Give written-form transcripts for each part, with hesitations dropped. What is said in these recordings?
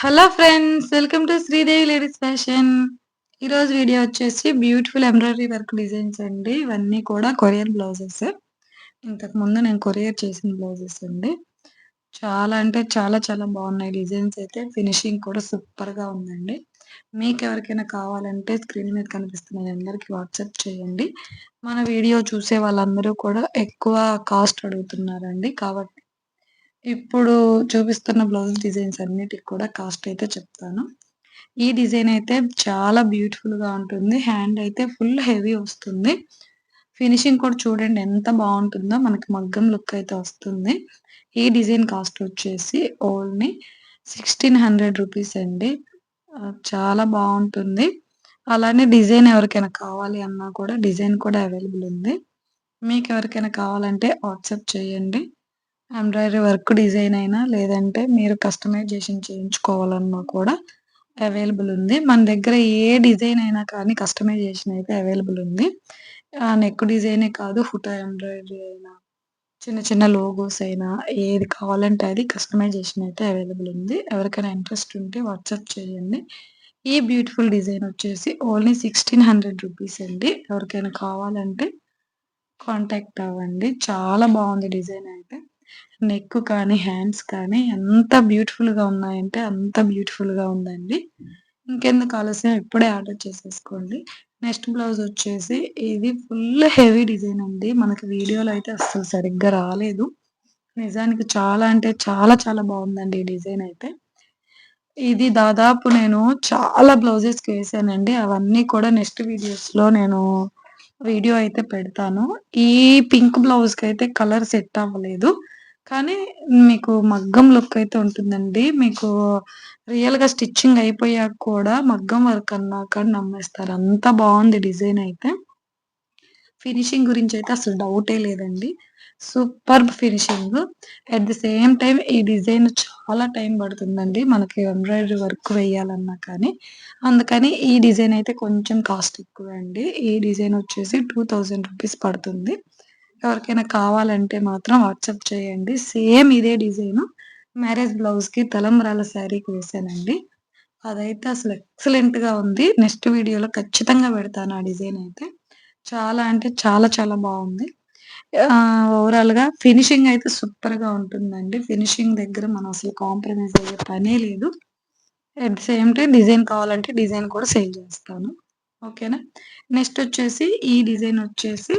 Hello friends! Welcome to Sridevi ladies fashion. ఈరోజు video వచ్చేసి beautiful embroidery work designs అండి. ఇవన్నీ కూడా కొరియన్ బ్లౌజెస్. ఇంతకుముందు నేను కొరియర్ చేసిన బ్లౌజెస్ అండి. చాలా అంటే చాలా చాలా బాగున్నాయి డిజైన్స్ అయితే. ఫినిషింగ్ కూడా సూపర్‌గా ఉందండి. మీకెవరికైనా కావాలంటే స్క్రీన్ మీద కనిపిస్తున్న నెంబర్‌కి వాట్సాప్ చేయండి. మన వీడియో చూసే వాళ్ళందరూ కూడా ఎక్కువ కాస్ట్ అడుగుతున్నారండి. కాబట్టి ఇప్పుడు చూపిస్తున్న బ్లౌజ్ డిజైన్స్ అన్నిటికి కూడా కాస్ట్ అయితే చెప్తాను. ఈ డిజైన్ అయితే చాలా బ్యూటిఫుల్‌గా ఉంటుంది. హ్యాండ్ అయితే ఫుల్ హెవీ వస్తుంది. ఫినిషింగ్ కూడా చూడండి ఎంత బావుంటుందో మనకి మగ్గం లుక్ అయితే వస్తుంది. ఈ డిజైన్ కాస్ట్ వచ్చేసి ఓన్లీ రూ. 1600 అండి. చాలా బావుంటుంది. అలానే డిజైన్ ఎవరికైనా కావాలి అన్నా కూడా డిజైన్ కూడా అవైలబుల్ ఉంది. మీకెవరికైనా కావాలంటే వాట్సాప్ చేయండి. ఎంబ్రాయిడరీ వర్క్ డిజైన్ అయినా, లేదంటే మీరు కస్టమైజేషన్ చేయించుకోవాలన్నా కూడా అవైలబుల్ ఉంది. మన దగ్గర ఏ డిజైన్ అయినా కానీ కస్టమైజేషన్ అయితే అవైలబుల్ ఉంది. నెక్ డిజైనే కాదు ఫుటా ఎంబ్రాయిడరీ అయినా, చిన్న చిన్న లోగోస్ అయినా ఏది కావాలంటే అది కస్టమైజేషన్ అయితే అవైలబుల్ ఉంది. ఎవరికైనా ఇంట్రెస్ట్ ఉంటే వాట్సాప్ చేయండి. ఈ బ్యూటిఫుల్ డిజైన్ వచ్చేసి ఓన్లీ రూ. 1600 అండి. ఎవరికైనా కావాలంటే కాంటాక్ట్ అవ్వండి. చాలా బావుంది డిజైన్ అయితే. నెక్ కానీ, హ్యాండ్స్ కానీ ఎంత బ్యూటిఫుల్‌గా ఉన్నాయంటే అంత బ్యూటిఫుల్‌గా ఉందండి. ఇంకెందుకు ఆలస్యం ఇప్పుడే ఆర్డర్ చేసేసుకోండి. నెక్స్ట్ బ్లౌజ్ వచ్చేసి ఇది ఫుల్ హెవీ డిజైన్ అండి. మనకి వీడియోలో అయితే అస్సలు సరిగ్గా రాలేదు. నిజానికి చాలా అంటే చాలా చాలా బావుందండి ఈ డిజైన్ అయితే. ఇది దాదాపు నేను చాలా బ్లౌజెస్‌కి వేసానండి. అవన్నీ కూడా నెక్స్ట్ వీడియోస్‌లో నేను వీడియో అయితే పెడతాను. ఈ పింక్ బ్లౌజ్‌కైతే కలర్ సెట్ అవ్వలేదు. కానీ మీకు మగ్గం లుక్ అయితే ఉంటుందండి. మీకు రియల్‌గా స్టిచ్చింగ్ అయిపోయాక కూడా మగ్గం వర్క్ అన్నాక నమ్మేస్తారు. అంత బావుంది డిజైన్ అయితే. ఫినిషింగ్ గురించయితే అసలు డౌటే లేదండి. Superb finishing. At the same time ఈ డిజైన్ చాలా టైం పడుతుందండి. మనకి ఎంబ్రాయిడరీ వర్క్ వేయాలన్నా కానీ. అందుకని ఈ డిజైన్ అయితే కొంచెం కాస్ట్ ఎక్కువే అండి. ఈ డిజైన్ వచ్చేసి రూ. 2000 పడుతుంది. ఎవరికైనా కావాలంటే మాత్రం వాట్సాప్ చేయండి. సేమ్ ఇదే డిజైను మ్యారేజ్ బ్లౌజ్‌కి తలంబ్రాల శారీకి వేశానండి. అదైతే అసలు ఎక్సలెంట్‌గా ఉంది. నెక్స్ట్ వీడియోలో ఖచ్చితంగా పెడతాను ఆ డిజైన్ అయితే. చాలా అంటే చాలా చాలా బావుంది. ఓవరాల్‌గా ఫినిషింగ్ అయితే సూపర్‌గా ఉంటుందండి. ఫినిషింగ్ దగ్గర మనం అసలు కాంప్రమైజ్ అయ్యే పనే లేదు. At the same time design కావాలంటే డిజైన్ కూడా సేల్ చేస్తాను. ఓకేనా? నెక్స్ట్ వచ్చేసి ఈ డిజైన్ వచ్చేసి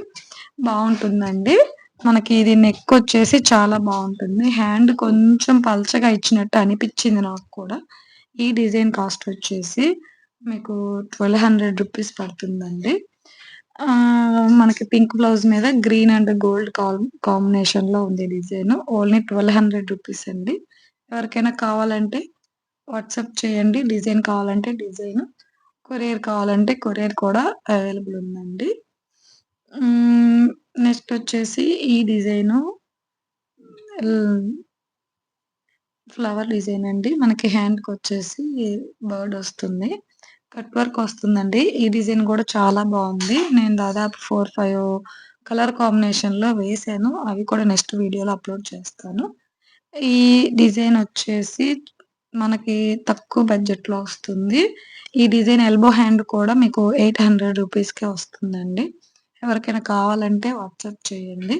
బావుంటుందండి. మనకి ఇది నెక్ వచ్చేసి చాలా బావుంటుంది. హ్యాండ్ కొంచెం పల్చగా ఇచ్చినట్టు అనిపిచ్చింది నాకు కూడా. ఈ డిజైన్ కాస్ట్ వచ్చేసి మీకు రూ. 1200 పడుతుందండి. మనకి పింక్ బ్లౌజ్ మీద గ్రీన్ అండ్ గోల్డ్ కాంబినేషన్‌లో ఉంది డిజైను. ఓన్లీ రూ. 1200 అండి. ఎవరికైనా కావాలంటే వాట్సాప్ చేయండి. డిజైన్ కావాలంటే డిజైను, కొరియర్ కావాలంటే కొరియర్ కూడా అవైలబుల్ ఉందండి. హ్మ్. నెక్స్ట్ వచ్చేసి ఈ డిజైను ల్ ఫ్లవర్ డిజైన్ అండి. మనకి హ్యాండ్‌కొచ్చేసి బర్డ్ ఒస్తుంది. కట్ వర్క్ ఒస్తుందండి. ఈ డిజైన్ గూడా చాలా బావుంది. నేను దాదాపు 4, 5 కలర్ కాంబినేషన్‌లో వేశాను. అవి కూడా నెక్స్ట్ వీడియోలో అప్‌లోడ్ చేస్తాను. ఈ డిజైన్ ఒచ్చేసి మనకి తక్కువ బడ్జెట్‌లో ఒస్తుంది. ఈ డిజైన్ ఎల్బో హ్యాండ్ కూడా మీకు రూ. 800కే వస్తుందండి. ఎవరికైనా కావాలంటే వాట్సాప్ చేయండి.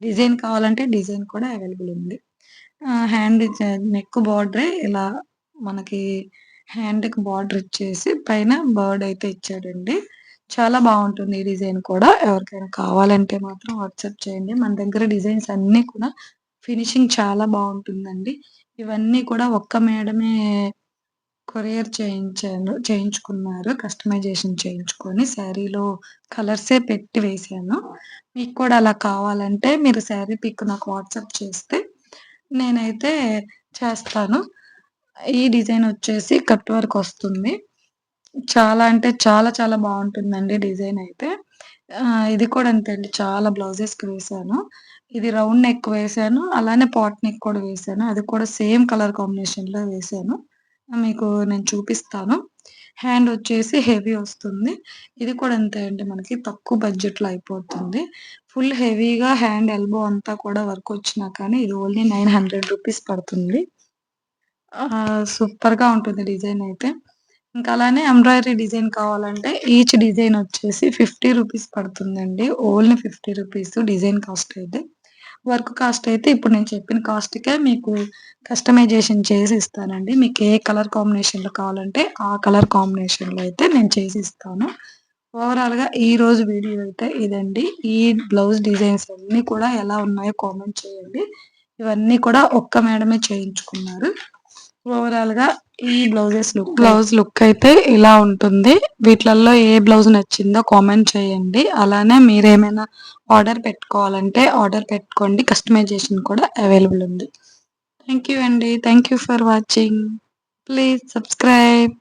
డిజైన్ కావాలంటే డిజైన్ కూడా అవైలబుల్ ఉంది. హ్యాండ్ నెక్ బార్డరే ఇలా మనకి హ్యాండ్‌కి బార్డర్ ఇచ్చేసి పైన బర్డ్ అయితే ఇచ్చాడండి. చాలా బావుంటుంది ఈ డిజైన్ కూడా. ఎవరికైనా కావాలంటే మాత్రం వాట్సాప్ చేయండి. మన దగ్గర డిజైన్స్ అన్నీ కూడా ఫినిషింగ్ చాలా బావుంటుందండి. ఇవన్నీ కూడా ఒక్క మేడమే కొరియర్ చేయించుకున్నారు. కస్టమైజేషన్ చేయించుకొని శారీలో కలర్సే పెట్టి వేశాను. మీకు కూడా అలా కావాలంటే మీరు శారీ పిక్ నాకు వాట్సాప్ చేస్తే నేనైతే చేస్తాను. ఈ డిజైన్ వచ్చేసి కట్ వర్క్ వస్తుంది. చాలా అంటే చాలా చాలా బావుంటుందండి డిజైన్ అయితే. ఇది కూడా అంతే అండి. చాలా బ్లౌజెస్‌కి వేశాను. ఇది రౌండ్ నెక్ వేశాను. అలానే పాట్ నెక్ కూడా వేశాను. అది కూడా సేమ్ కలర్ కాంబినేషన్‌లో వేశాను. మీకు నేను చూపిస్తాను. హ్యాండ్ వచ్చేసి హెవీ వస్తుంది. ఇది కూడా అంతే అండి. మనకి తక్కువ బడ్జెట్‌లో అయిపోతుంది. ఫుల్ హెవీగా హ్యాండ్ ఎల్బో అంతా కూడా వర్క్ వచ్చినా కానీ ఇది ఓన్లీ రూ. 900 పడుతుంది. సూపర్‌గా ఉంటుంది డిజైన్ అయితే. ఇంకా అలానే ఎంబ్రాయిడరీ డిజైన్ కావాలంటే ఈచ్ డిజైన్ వచ్చేసి 50 రూపీస్ పడుతుందండి. ఓన్లీ 50 రూపీస్ డిజైన్ కాస్ట్ అయితే. వర్క్ కాస్ట్ అయితే ఇప్పుడు నేను చెప్పిన కాస్ట్‌కే మీకు కస్టమైజేషన్ చేసి ఇస్తానండి. మీకు ఏ కలర్ కాంబినేషన్‌లో కావాలంటే ఆ కలర్ కాంబినేషన్‌లో అయితే నేను చేసిస్తాను. ఓవరాల్‌గా ఈరోజు వీడియో అయితే ఇదండి. ఈ బ్లౌజ్ డిజైన్స్ అన్నీ కూడా ఎలా ఉన్నాయో కామెంట్ చేయండి. ఇవన్నీ కూడా ఒక్క మేడమే చేయించుకున్నారు. ఓవరాల్‌గా ఈ బ్లౌజ్ లుక్ అయితే ఇలా ఉంటుంది. వీటిలల్లో ఏ బ్లౌజ్ నచ్చిందో కామెంట్ చేయండి. అలానే మీరేమైనా ఆర్డర్ పెట్టుకోవాలంటే ఆర్డర్ పెట్టుకోండి. కస్టమైజేషన్ కూడా అవైలబుల్ ఉంది. థాంక్ యూ అండి. Thank you for watching. Please subscribe.